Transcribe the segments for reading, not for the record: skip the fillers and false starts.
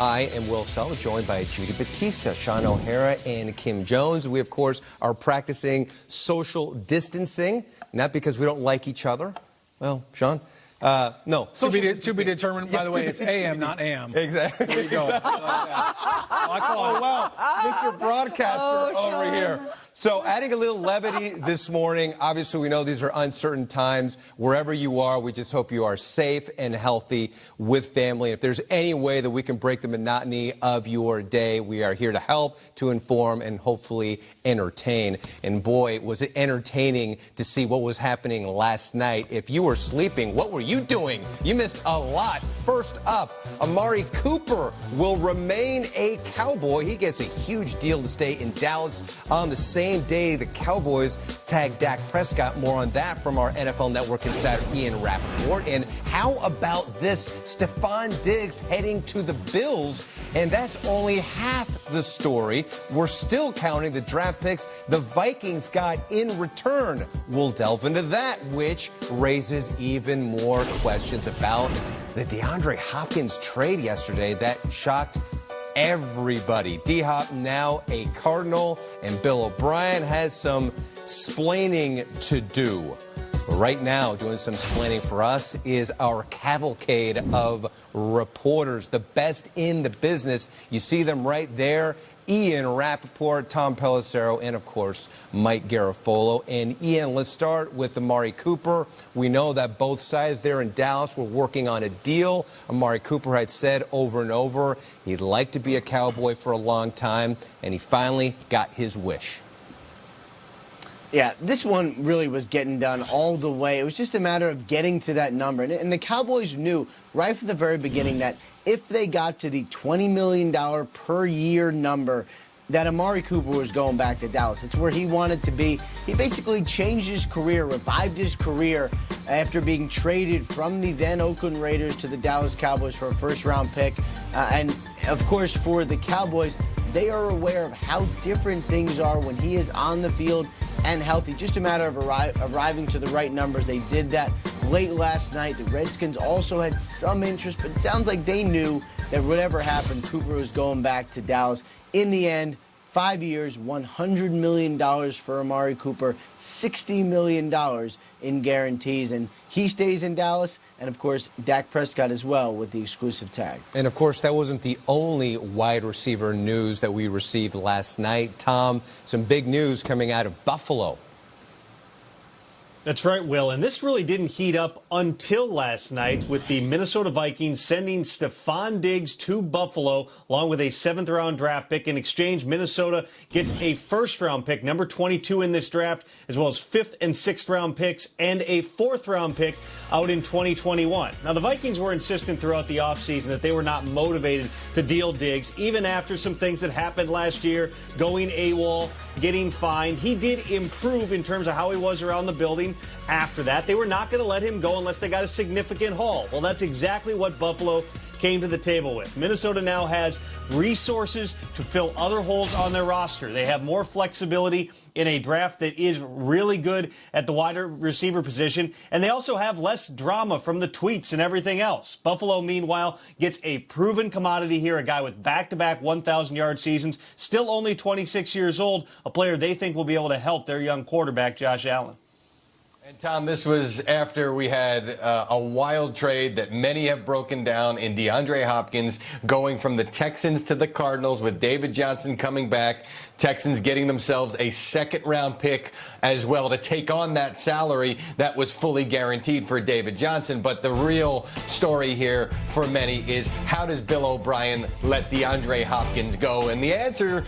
I am Will Self, joined by Judy Batista, Sean O'Hara, and Kim Jones. We, of course, are practicing social distancing, not because we don't like each other. Well, Sean? No. To be determined. By the way, it's AM, not AM. Exactly. There you go. Oh, wow. Mr. Broadcaster over here. So adding a little levity this morning. Obviously, we know these are uncertain times. Wherever you are, we just hope you are safe and healthy with family. If there's any way that we can break the monotony of your day, we are here to help, to inform, and hopefully entertain. And boy, was it entertaining to see what was happening last night. If you were sleeping, what were you doing? You missed a lot. First up, Amari Cooper will remain a Cowboy. He gets a huge deal to stay in Dallas on the same day the Cowboys tagged Dak Prescott. More on that from our NFL Network insider Ian Rappaport. And how about this? Stefon Diggs heading to the Bills. And that's only half the story. We're still counting the draft picks the Vikings got in return. We'll delve into that, which raises even more questions about the DeAndre Hopkins trade yesterday that shocked everybody. D-Hop now a Cardinal, and Bill O'Brien has some splaining to do. But right now, doing some splaining for us is our cavalcade of reporters, the best in the business. You see them right there. Ian Rappaport, Tom Pelissero, and, of course, Mike Garafolo. And, Ian, let's start with Amari Cooper. We know that both sides there in Dallas were working on a deal. Amari Cooper had said over and over he'd like to be a Cowboy for a long time, and he finally got his wish. Yeah, this one really was getting done all the way. It was just a matter of getting to that number. And the Cowboys knew right from the very beginning that if they got to the $20 million per year number, that Amari Cooper was going back to Dallas. It's where he wanted to be. He basically changed his career, revived his career after being traded from the then Oakland Raiders to the Dallas Cowboys for a first-round pick. And, of course, for the Cowboys, they are aware of how different things are when he is on the field and healthy. Just a matter of arriving to the right numbers. They did that late last night. The Redskins also had some interest, but it sounds like they knew that whatever happened, Cooper was going back to Dallas. In the end, 5 years, $100 million for Amari Cooper, $60 million in guarantees. And he stays in Dallas, and, of course, Dak Prescott as well with the exclusive tag. And, of course, that wasn't the only wide receiver news that we received last night. Tom, some big news coming out of Buffalo. That's right, Will. And this really didn't heat up until last night with the Minnesota Vikings sending Stefon Diggs to Buffalo along with a 7th-round draft pick. In exchange, Minnesota gets a first-round pick, number 22 in this draft, as well as 5th and 6th-round picks and a 4th-round pick out in 2021. Now, the Vikings were insistent throughout the offseason that they were not motivated to deal Diggs, even after some things that happened last year, going AWOL, getting fined. He did improve in terms of how he was around the building. After that, they were not going to let him go unless they got a significant haul. Well, that's exactly what Buffalo came to the table with. Minnesota now has resources to fill other holes on their roster. They have more flexibility in a draft that is really good at the wide receiver position, and they also have less drama from the tweets and everything else. Buffalo, meanwhile, gets a proven commodity here, a guy with back-to-back 1,000-yard seasons, still only 26 years old, a player they think will be able to help their young quarterback, Josh Allen. And, Tom, this was after we had a wild trade that many have broken down in DeAndre Hopkins going from the Texans to the Cardinals with David Johnson coming back. Texans getting themselves a 2nd-round pick as well to take on that salary that was fully guaranteed for David Johnson. But the real story here for many is, how does Bill O'Brien let DeAndre Hopkins go? And the answer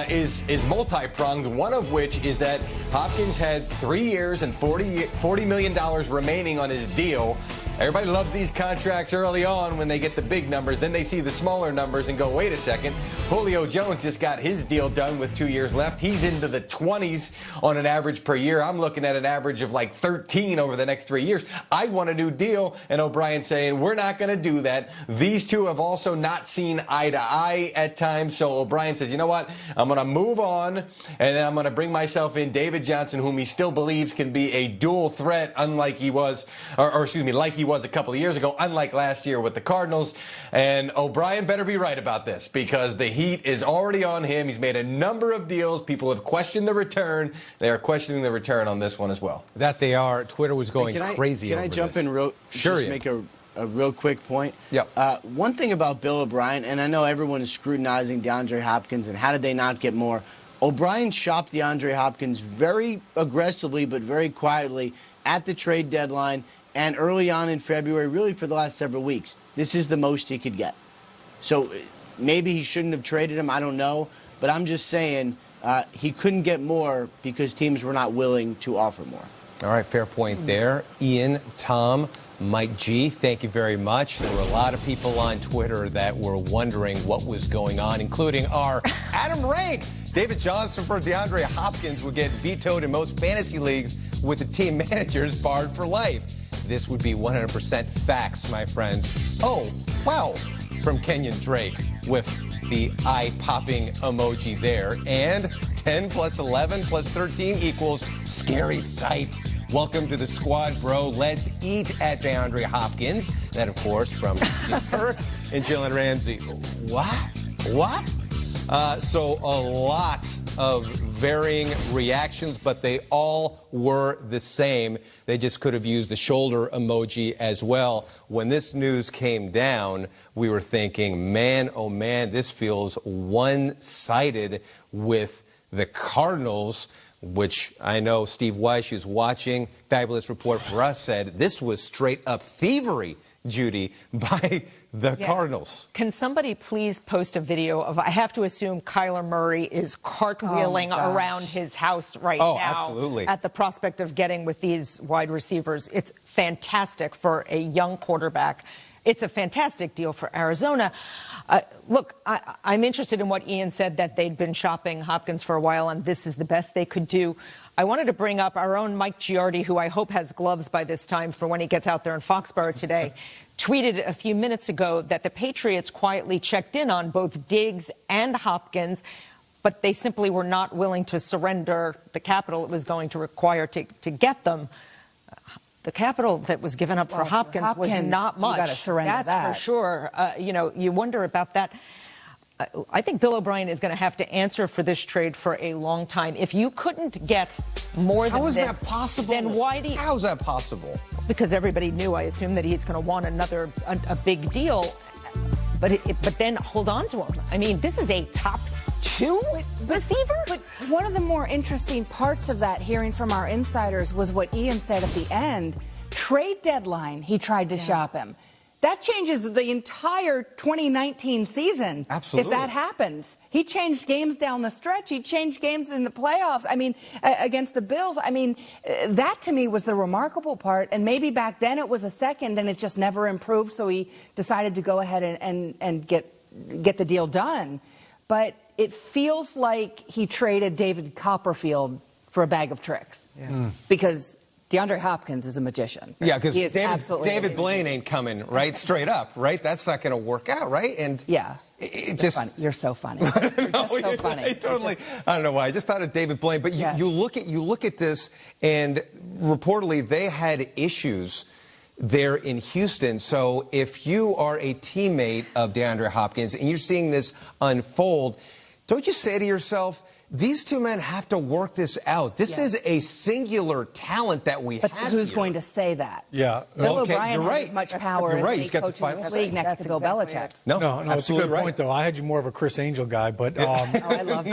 is multi-pronged, one of which is that Hopkins had 3 years and $40 million remaining on his deal. Everybody loves these contracts early on when they get the big numbers. Then they see the smaller numbers and go, wait a second. Julio Jones just got his deal done with 2 years left. He's into the 20s on an average per year. I'm looking at an average of like 13 over the next 3 years. I want a new deal. And O'Brien saying, we're not going to do that. These two have also not seen eye to eye at times. So O'Brien says, you know what? I'm going to move on, and then I'm going to bring myself in David Johnson, whom he still believes can be a dual threat, unlike he was, like he was was a couple of years ago, unlike last year with the Cardinals. And O'Brien better be right about this because the heat is already on him. He's made a number of deals. People have questioned the return. They are questioning the return on this one as well. That they are. Twitter was going crazy over this. Can I jump in real? Sure. Just make a real quick point. Yep. One thing about Bill O'Brien, and I know everyone is scrutinizing DeAndre Hopkins and how did they not get more. O'Brien shopped DeAndre Hopkins very aggressively but very quietly at the trade deadline and early on in February, really for the last several weeks. This is the most he could get. So maybe he shouldn't have traded him, I don't know. But I'm just saying he couldn't get more because teams were not willing to offer more. All right, fair point there. Ian, Tom, Mike G, thank you very much. There were a lot of people on Twitter that were wondering what was going on, including our Adam Rank. David Johnson for DeAndre Hopkins would get vetoed in most fantasy leagues with the team managers barred for life. This would be 100% facts, my friends. Oh, wow, from Kenyon Drake with the eye-popping emoji there. And 10 plus 11 plus 13 equals scary sight. Welcome to the squad, bro. Let's eat at DeAndre Hopkins. That, of course, from Steve Kirk and Jalen Ramsey. What? So a lot of varying reactions, but they all were the same. They just could have used the shoulder emoji as well. When this news came down, we were thinking, man, oh man, this feels one-sided with the Cardinals, which I know Steve Weiss, who's watching, fabulous report for us, said this was straight-up thievery, Judy, by the Cardinals. Can somebody please post a video of, I have to assume Kyler Murray is cartwheeling around his house right now. Absolutely. At the prospect of getting with these wide receivers. It's fantastic for a young quarterback. It's a fantastic deal for Arizona. Look, I'm interested in what Ian said, that they'd been shopping Hopkins for a while, and this is the best they could do. I wanted to bring up our own Mike Giardi, who I hope has gloves by this time for when he gets out there in Foxborough today, tweeted a few minutes ago that the Patriots quietly checked in on both Diggs and Hopkins, but they simply were not willing to surrender the capital it was going to require to get them. The capital that was given up for Hopkins was not much. You got to surrender that. That's for sure. You wonder about that. I think Bill O'Brien is going to have to answer for this trade for a long time. If you couldn't get more than this, how is that possible? Then why do you... How is that possible? Because everybody knew, I assume, that he's going to want a big deal. But then hold on to him. I mean, this is a top 2 receiver? But one of the more interesting parts of that, hearing from our insiders, was what Ian said at the end. Trade deadline, he tried to shop him. That changes the entire 2019 season. Absolutely. If that happens. He changed games down the stretch. He changed games in the playoffs. I mean, against the Bills. I mean, that to me was the remarkable part. And maybe back then it was a second and it just never improved. So he decided to go ahead and get the deal done. But it feels like he traded David Copperfield for a bag of tricks. Because DeAndre Hopkins is a magician. Yeah, because David Blaine Blaine ain't coming, right? Straight up, right? That's not going to work out, right? And yeah. You're so funny. You're just so funny. I don't know why. I just thought of David Blaine. But you look at this, and reportedly they had issues there in Houston. So if you are a teammate of DeAndre Hopkins and you're seeing this unfold, don't you say to yourself, these two men have to work this out. This is a singular talent that we have. But who's going to say that? Yeah. Bill O'Brien has as much power as any He's got coach the in the final league next to Bill Belichick. No, it's a good point, though. I had you more of a Chris Angel guy, but I love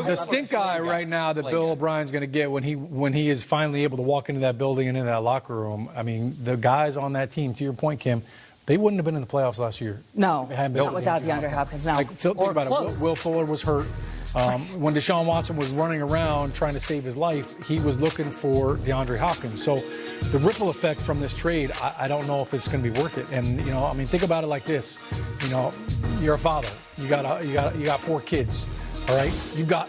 the stink eye right now that Bill O'Brien's going to get when he is finally able to walk into that building and into that locker room. I mean, the guys on that team, to your point, Kim, they wouldn't have been in the playoffs last year. No, not without DeAndre Hopkins. No. Think about it. Will Fuller was hurt. When Deshaun Watson was running around trying to save his life, he was looking for DeAndre Hopkins. So the ripple effect from this trade, I don't know if it's going to be worth it. And, I mean, think about it like this. You're a father. You got 4 kids, all right? You've got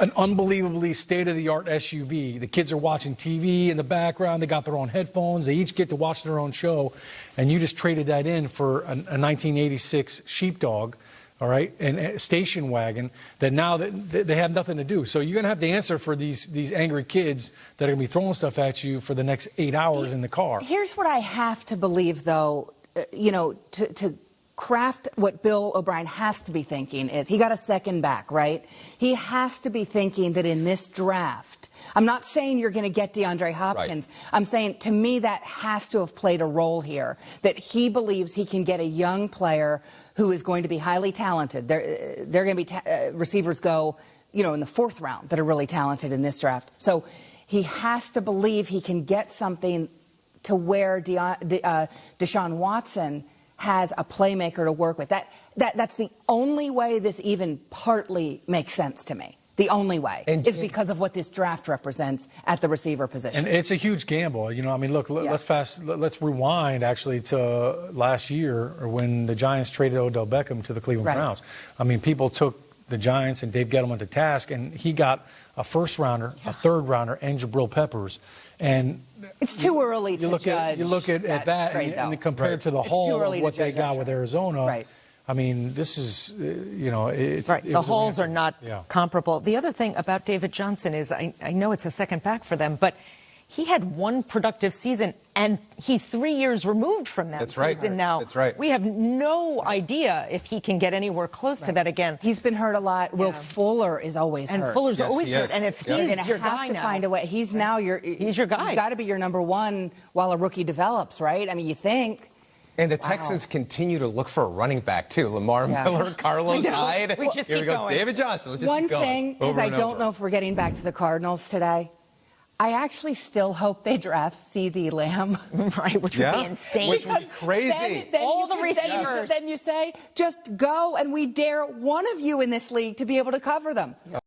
an unbelievably state-of-the-art SUV. The kids are watching TV in the background. They got their own headphones. They each get to watch their own show. And you just traded that in for a 1986 sheepdog. all right, and a station wagon that now they have nothing to do. So you're going to have to answer for these angry kids that are going to be throwing stuff at you for the next 8 hours in the car. Here's what I have to believe, though, to craft what Bill O'Brien has to be thinking is he got a second back, right? He has to be thinking that in this draft, I'm not saying you're going to get DeAndre Hopkins. Right. I'm saying, to me, that has to have played a role here, that he believes he can get a young player who is going to be highly talented. They're going to be receivers go, in the 4th round that are really talented in this draft. So he has to believe he can get something to where Deshaun Watson has a playmaker to work with. That's the only way this even partly makes sense to me. The only way is because of what this draft represents at the receiver position. And it's a huge gamble. Look, let's rewind actually to last year when the Giants traded Odell Beckham to the Cleveland Browns. People took the Giants and Dave Gettleman to task, and he got a 1st rounder, a 3rd rounder, and Jabril Peppers. And it's too early to judge. You look at that and compared to the haul of what they got with Arizona. Right. This is, the hauls are not comparable. The other thing about David Johnson is I know it's a second back for them, but he had one productive season, and he's 3 years removed from that season now. That's right. We have no idea if he can get to close to that again. He's been hurt a lot. Will Fuller is always hurt. And Fuller's always hurt. And if he's your guy now, find a way. He's now he's your guy. He's got to be your number one while a rookie develops, right? You think. And the Texans continue to look for a running back, too. Lamar Miller, Carlos Hyde. We just Here keep we go. going. David Johnson. Let's just One keep going. thing, because I don't know if we're getting back to the Cardinals today, I actually still hope they draft CeeDee Lamb. Right, which would be insane. Which would be crazy. Then all the receivers. Then you say, just go, and we dare one of you in this league to be able to cover them.